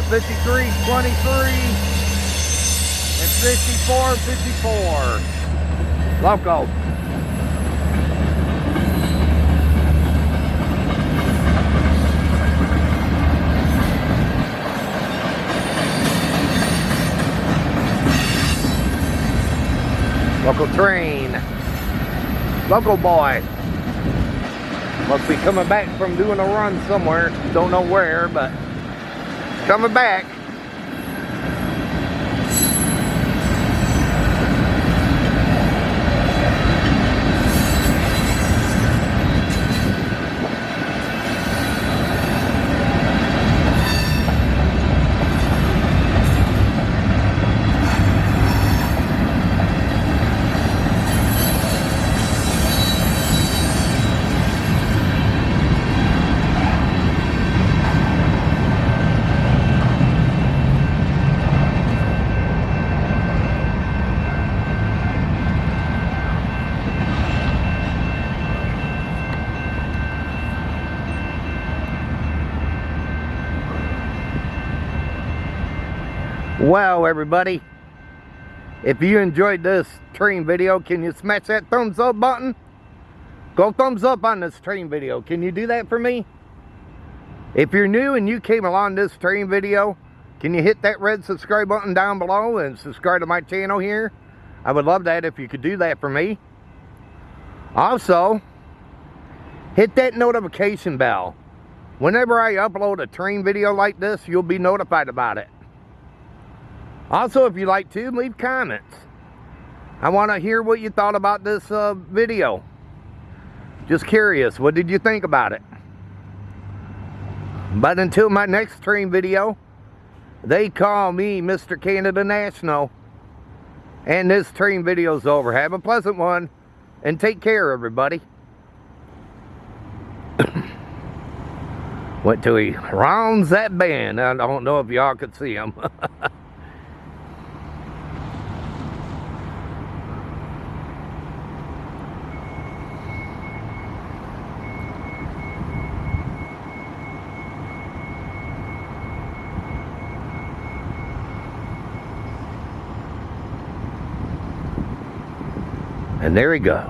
53, 23, and 54, 54. Loco. Local train. Local boy. Must be coming back from doing a run somewhere. Don't know where, but coming back. Well, everybody, if you enjoyed this train video, can you smash that thumbs up button? Go thumbs up on this train video. Can you do that for me? If you're new and you came along this train video, can you hit that red subscribe button down below and subscribe to my channel here? I would love that if you could do that for me. Also, hit that notification bell. Whenever I upload a train video like this, you'll be notified about it. Also, if you like to, leave comments. I want to hear what you thought about this video. Just curious, what did you think about it? But until my next train video, they call me Mr. Canada National. And this train video's over. Have a pleasant one, and take care, everybody. Went till he rounds that bend. I don't know if y'all could see him. And there he goes.